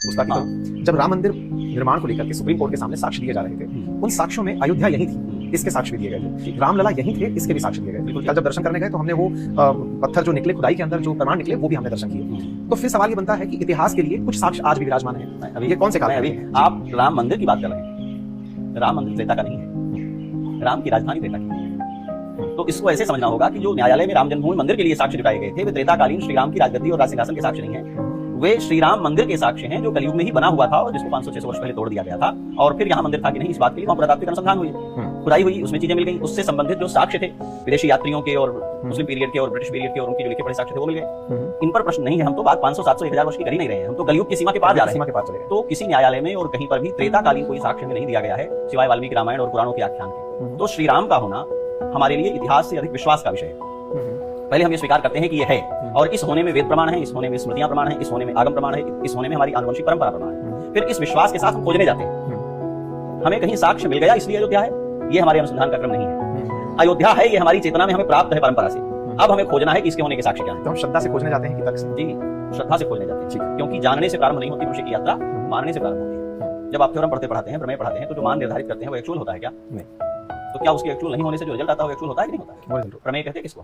गुस्ताखी करूं, जब राम मंदिर निर्माण को लेकर के सुप्रीम कोर्ट के सामने साक्ष्य दिए जा रहे थे, उन साक्ष्यों में अयोध्या यही थी, इसके साक्ष्य भी दिए गए थे, रामलला यही थे, इसके भी साक्ष्य दिए गए थे। कल जब दर्शन करने गए तो हमने वो पत्थर जो निकले खुदाई के अंदर, जो प्रमाण निकले, वो भी हमने दर्शन किए। तो फिर सवाल ये बनता है कि इतिहास के लिए कुछ साक्ष्य आज भी विराजमान है। अभी ये कौन से काल अभी आप राम मंदिर की बात कर रहे हैं, राम मंदिर त्रेता का नहीं है, राम की राजधानी त्रेता की है। तो इसको ऐसे समझना होगा कि जो न्यायालय में राम जन्मभूमि मंदिर के लिए साक्ष्य जुटाए गए थे वे त्रेताकालीन श्री राम की राजगद्दी और राज सिंहासन के साक्ष्य नहीं है, वे श्री राम मंदिर के साक्ष्य हैं जो कलयुग में ही बना हुआ था और जिसको 500-600 वर्ष पहले तोड़ दिया गया था। और फिर यहाँ मंदिर था कि नहीं, इस बात के लिए वहाँ पुरातात्विक अनुसंधान हुई, खुदाई हुई, उसमें चीजें मिल गई, उससे संबंधित जो साक्ष्य थे विदेशी यात्रियों के और मुस्लिम पीरियड के और ब्रिटिश पीरियड के और उनके जो लिखे पढ़े साक्ष्य थे वो मिल गए। इन पर प्रश्न नहीं है, हम तो बात 500, 700, 1000 वर्ष की कर ही नहीं रहे हैं, हम तो कलयुग की सीमा के पार जा रहे हैं। तो किसी न्यायालय में और कहीं पर भी त्रेताकालीन कोई साक्ष्य नहीं दिया गया है सिवाय वाल्मीकि रामायण और पुराणों के आख्यान के। तो श्री राम का होना हमारे लिए इतिहास से अधिक विश्वास का विषय है। पहले हम ये स्वीकार करते हैं कि ये है, और इस होने में वेद प्रमाण है, इस होने में स्मृतियां प्रमाण है, इस होने में आगम प्रमाण है, इस होने में हमारी आनुवंशिक परंपरा प्रमाण है। फिर इस विश्वास के साथ हम खोजने जाते हैं, हमें कहीं साक्ष्य मिल गया इसलिए अयोध्या है, ये हमारे अनुसंधान का क्रम नहीं है। अयोध्या है, ये हमारी चेतना में हमें प्राप्त है परंपरा से। अब हमें खोजना है कि इसके होने के साक्ष्य क्या है। तो हम श्रद्धा से खोजने जाते हैं कि तर्क से? जी, श्रद्धा से खोजने जाते हैं, क्योंकि जानने से प्रारंभ नहीं होती मनुष्य की यात्रा, मानने से प्रारंभ होती है। जब आप थ्योरम पढ़ते हैं, प्रमेय पढ़ाते हैं, तो जो मान निर्धारित करते हैं वो एक्चुअल होता है क्या? नहीं। तो क्या उसके एक्चुअल नहीं होने से जो रिजल्ट आता है वो एक्चुअल होता है कि नहीं होता है? प्रमेय कहते हैं किसको?